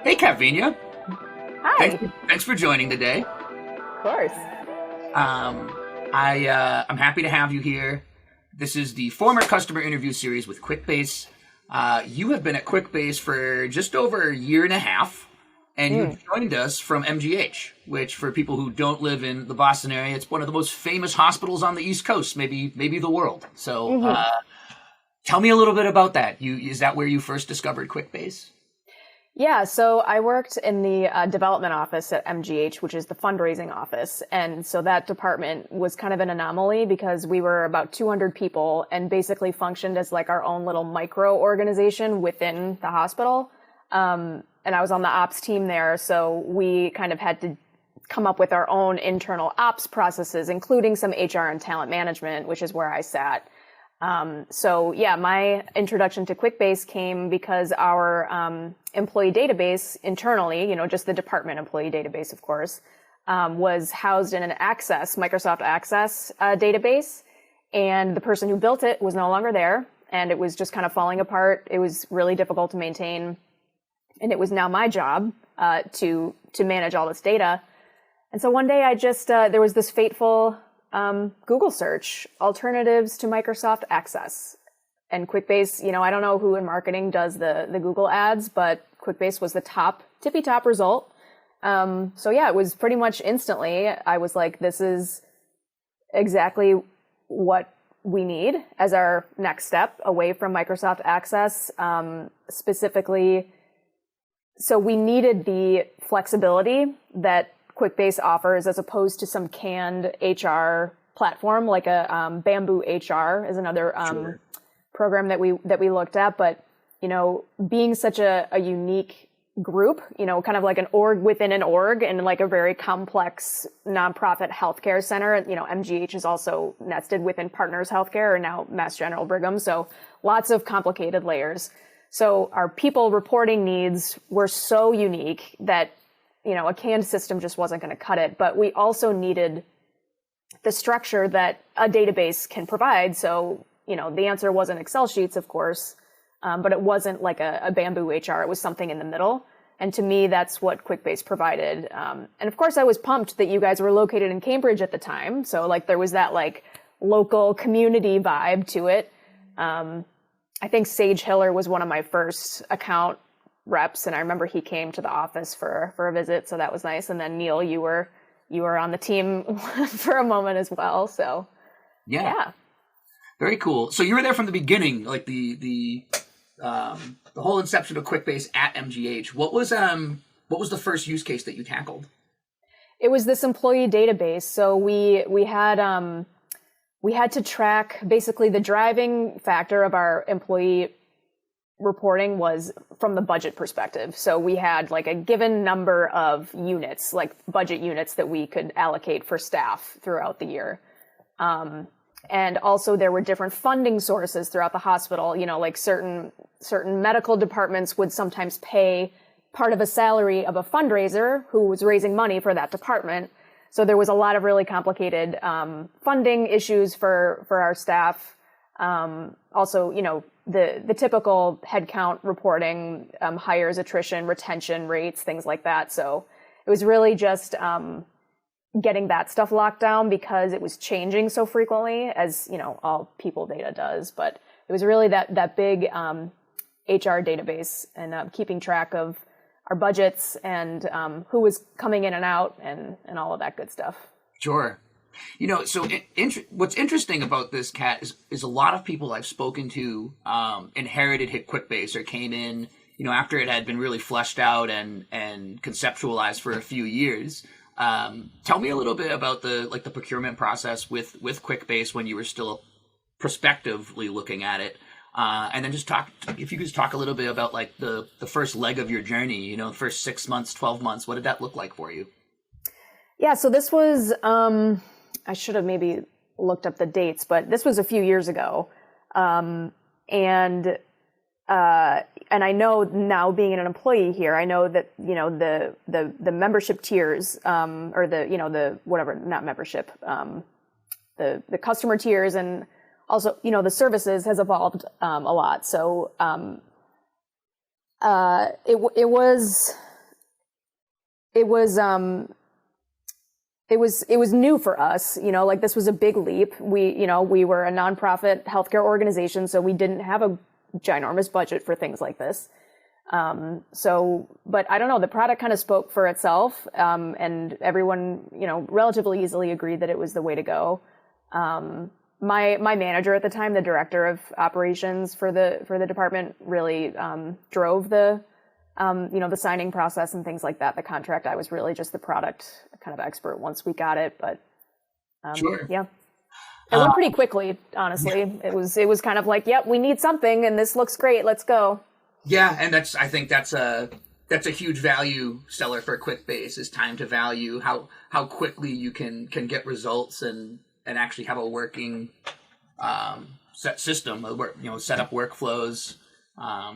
Hey, Vigna. Hi. Thanks for joining today. Of course. Um, I'm happy to have you here. This is the former customer interview series with Quickbase. You have been at Quickbase for just over a year and a half, and you joined us from MGH, which, for people who don't live in the Boston area, it's one of the most famous hospitals on the East Coast, maybe the world. So, tell me a little bit about that. Is that where you first discovered Quickbase? Yeah, so I worked in the development office at MGH, which is the fundraising office. And so that department was kind of an anomaly because we were about 200 people and basically functioned as like our own little micro organization within the hospital. And I was on the ops team there, so we kind of had to come up with our own internal ops processes, including some HR and talent management, which is where I sat. So yeah, my introduction to Quickbase came because our employee database internally, just the department employee database, of course, was housed in an Microsoft Access database. And the person who built it was no longer there. And it was just kind of falling apart. It was really difficult to maintain. And it was now my job to manage all this data. And so one day I just, there was this fateful Google search, alternatives to Microsoft Access. And Quickbase, I don't know who in marketing does the Google ads, but Quickbase was the tippy top result. So yeah, it was pretty much instantly. I was like, this is exactly what we need as our next step away from Microsoft Access. Specifically, so we needed the flexibility that Quickbase offers as opposed to some canned HR platform like a Bamboo HR is another program that we looked at. But being such a unique group, kind of like an org within an org and like a very complex nonprofit healthcare center. MGH is also nested within Partners Healthcare or now Mass General Brigham. So lots of complicated layers. So our people reporting needs were so unique that a canned system just wasn't going to cut it. But we also needed the structure that a database can provide. So, the answer wasn't Excel sheets, of course, but it wasn't like a Bamboo HR. It was something in the middle. And to me, that's what Quickbase provided. And of course, I was pumped that you guys were located in Cambridge at the time. So there was that local community vibe to it. I think Sage Hiller was one of my first account reps, and I remember he came to the office for a visit, so that was nice. And then Neil, you were on the team for a moment as well. So yeah, very cool. So you were there from the beginning, like the whole inception of Quickbase at MGH. What was the first use case that you tackled? It was this employee database. So we had to track basically the driving factor of our employee reporting was from the budget perspective. So we had like a given number of units, like budget units that we could allocate for staff throughout the year. And also there were different funding sources throughout the hospital. Like certain medical departments would sometimes pay part of a salary of a fundraiser who was raising money for that department. So there was a lot of really complicated funding issues for our staff. Also, the typical headcount reporting, hires, attrition, retention rates, things like that. So it was really just getting that stuff locked down because it was changing so frequently, as all people data does. But it was really that big HR database and keeping track of our budgets and who was coming in and out and all of that good stuff. Sure. So what's interesting about this, Kat, is a lot of people I've spoken to inherited Quickbase or came in, after it had been really fleshed out and conceptualized for a few years. Tell me a little bit about the procurement process with Quickbase when you were still prospectively looking at it. And then if you could just talk a little bit about the first leg of your journey, the first 6 months, 12 months, what did that look like for you? Yeah, so this was, I should have maybe looked up the dates, but this was a few years ago. And I know now being an employee here, I know that, the membership tiers, or not membership, the customer tiers and also, the services has evolved, a lot. So, it was it was new for us, like this was a big leap. We were a nonprofit healthcare organization, so we didn't have a ginormous budget for things like this. But I don't know, the product kind of spoke for itself, and everyone, relatively easily agreed that it was the way to go. My manager at the time, the director of operations for the department, really drove the signing process and things like that. The contract, I was really just the product kind of expert once we got it, but Sure. Yeah. It went pretty quickly, honestly. It was kind of like, yep, we need something and this looks great, let's go. Yeah, and I think that's a huge value seller for Quickbase, is time to value, how quickly you can get results and actually have a working set system, set up workflows,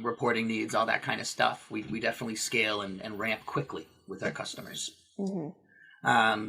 reporting needs, all that kind of stuff. We definitely scale and ramp quickly with our customers. Mm-hmm.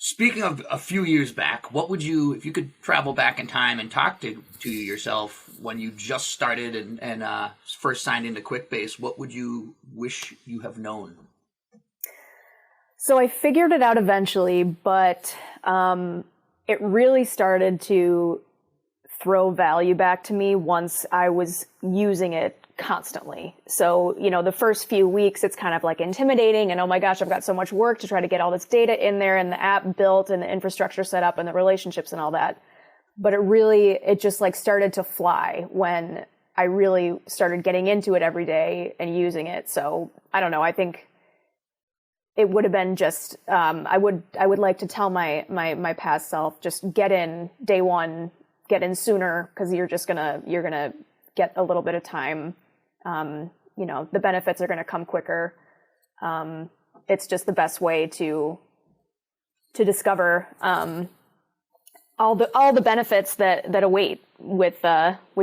Speaking of a few years back, if you could travel back in time and talk to yourself when you just started and first signed into Quickbase, what would you wish you have known? So I figured it out eventually, but it really started to throw value back to me once I was using it constantly. So, the first few weeks, it's kind of like intimidating and, oh my gosh, I've got so much work to try to get all this data in there and the app built and the infrastructure set up and the relationships and all that. But it just like started to fly when I really started getting into it every day and using it. So I don't know. I think it would have been just, I would like to tell my past self, just get in day one, get in sooner, because you're gonna get a little bit of time. The benefits are going to come quicker. It's just the best way to discover all the benefits that await with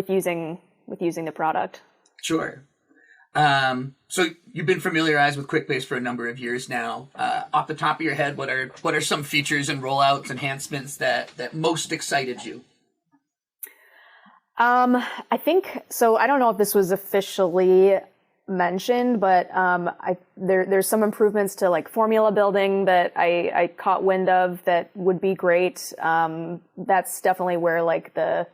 using the product. Sure. So you've been familiarized with Quickbase for a number of years now. Off the top of your head, what are some features and rollouts, enhancements that most excited you? I think so. I don't know if this was officially mentioned, but there's some improvements to like formula building that I caught wind of that would be great. That's definitely where like the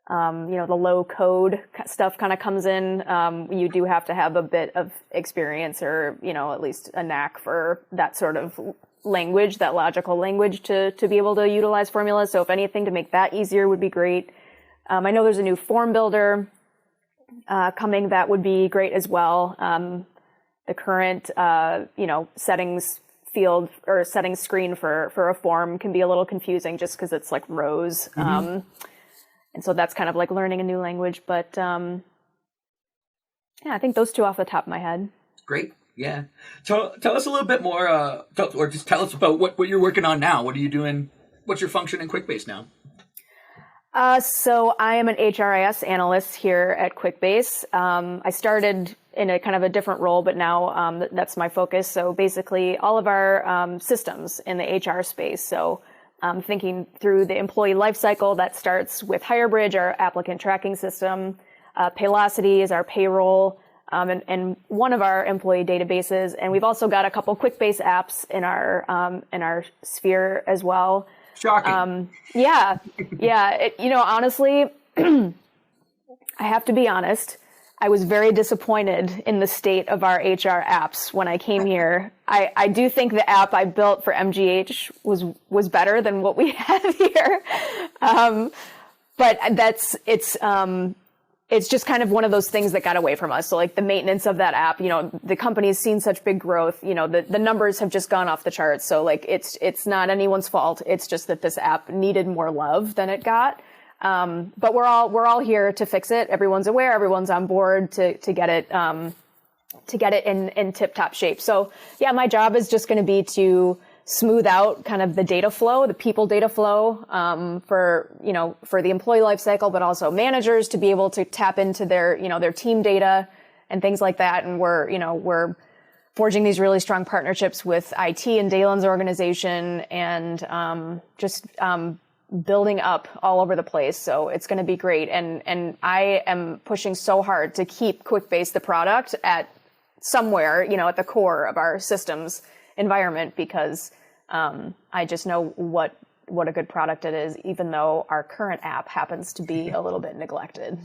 low code stuff kind of comes in. You do have to have a bit of experience or at least a knack for that sort of language, that logical language to be able to utilize formulas. So if anything to make that easier would be great. I know there's a new form builder coming that would be great as well. The current, settings field or settings screen for a form can be a little confusing just because it's like rows. Mm-hmm. And so that's kind of like learning a new language. But I think those two off the top of my head. Great. Yeah. Tell us a little bit more, or just tell us about what you're working on now. What are you doing? What's your function in Quickbase now? So I am an HRIS analyst here at Quickbase. I started in a kind of a different role, but now that's my focus. So basically all of our systems in the HR space. So thinking through the employee lifecycle, that starts with HireBridge, our applicant tracking system. Paylocity is our payroll, and one of our employee databases. And we've also got a couple Quickbase apps in our sphere as well. Shocking. Yeah. Honestly, I have to be honest. I was very disappointed in the state of our HR apps when I came here. I do think the app I built for MGH was better than what we have here. But it's just kind of one of those things that got away from us. So like the maintenance of that app, the company's seen such big growth, the numbers have just gone off the charts. So like it's not anyone's fault. It's just that this app needed more love than it got. But we're all here to fix it. Everyone's aware, everyone's on board to get it in tip top shape. So yeah, my job is just going to be to smooth out kind of the data flow, the people data flow, for the employee life cycle, but also managers to be able to tap into their team data and things like that. And we're forging these really strong partnerships with IT and Dalen's organization and, building up all over the place. So it's going to be great. And I am pushing so hard to keep Quickbase, the product, at somewhere, at the core of our systems environment because I just know what a good product it is, even though our current app happens to be a little bit neglected.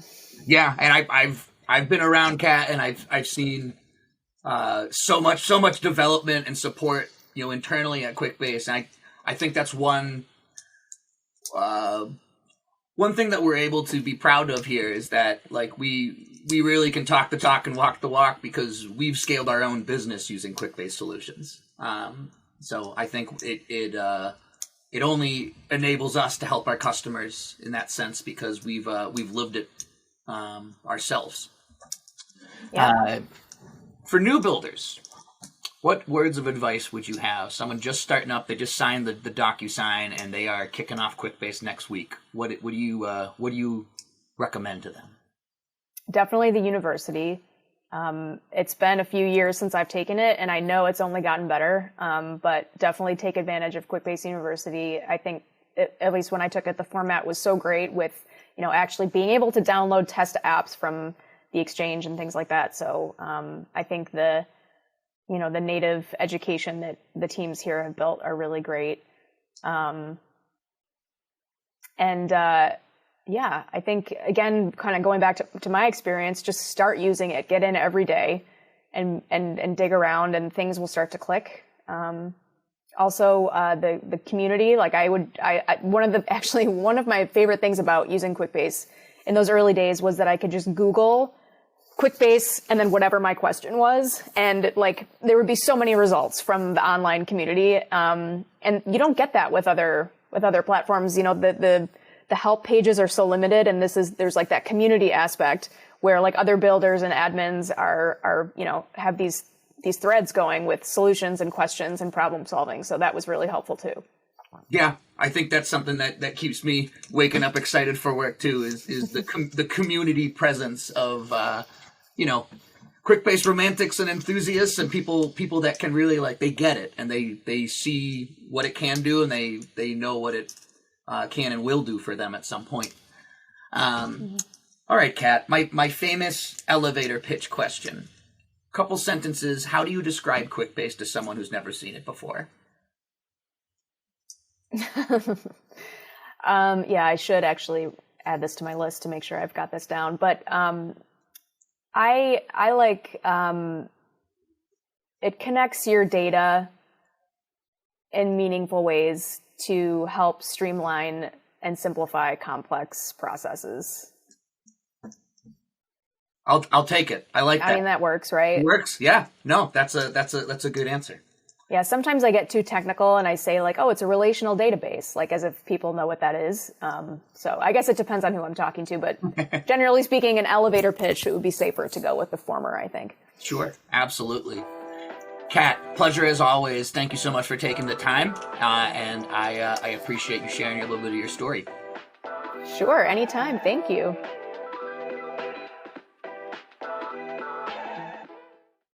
Yeah, and I've been around Cat, and I've seen so much development and support, internally at Quickbase. And I think that's one thing that we're able to be proud of here is that like we really can talk the talk and walk the walk because we've scaled our own business using Quickbase solutions. So I think it only enables us to help our customers in that sense because we've lived it ourselves. Yeah. For new builders, what words of advice would you have? Someone just starting up, they just signed the DocuSign and they are kicking off Quickbase next week. What do you recommend to them? Definitely the university. It's been a few years since I've taken it, and I know it's only gotten better, but definitely take advantage of Quickbase University. I think, at least when I took it, the format was so great with, actually being able to download test apps from the Exchange and things like that. So I think the native education that the teams here have built are really great. Yeah, I think, again, kind of going back to my experience, just start using it, get in every day and dig around and things will start to click. Also, the community, like one of my favorite things about using Quickbase in those early days was that I could just Google Quickbase and then whatever my question was. And like, there would be so many results from the online community. And you don't get that with other platforms. The help pages are so limited, and there's like that community aspect where like other builders and admins are have these threads going with solutions and questions and problem solving. So that was really helpful too. Yeah, I think that's something that keeps me waking up excited for work too. Is the community presence of Quickbase romantics and enthusiasts and people that can really they get it and they see what it can do and they know what it can and will do for them at some point. All right, Kat, my famous elevator pitch question. Couple sentences. How do you describe Quickbase to someone who's never seen it before? Yeah, I should actually add this to my list to make sure I've got this down. But I like it connects your data in meaningful ways to help streamline and simplify complex processes. I'll take it. I like that. I mean, that works, right? It works. Yeah. No, that's a good answer. Yeah, sometimes I get too technical and I say oh, it's a relational database, as if people know what that is. So I guess it depends on who I'm talking to, but generally speaking, an elevator pitch, it would be safer to go with the former, I think. Sure, absolutely. Kat, pleasure as always. Thank you so much for taking the time, and I appreciate you sharing a little bit of your story. Sure, anytime. Thank you.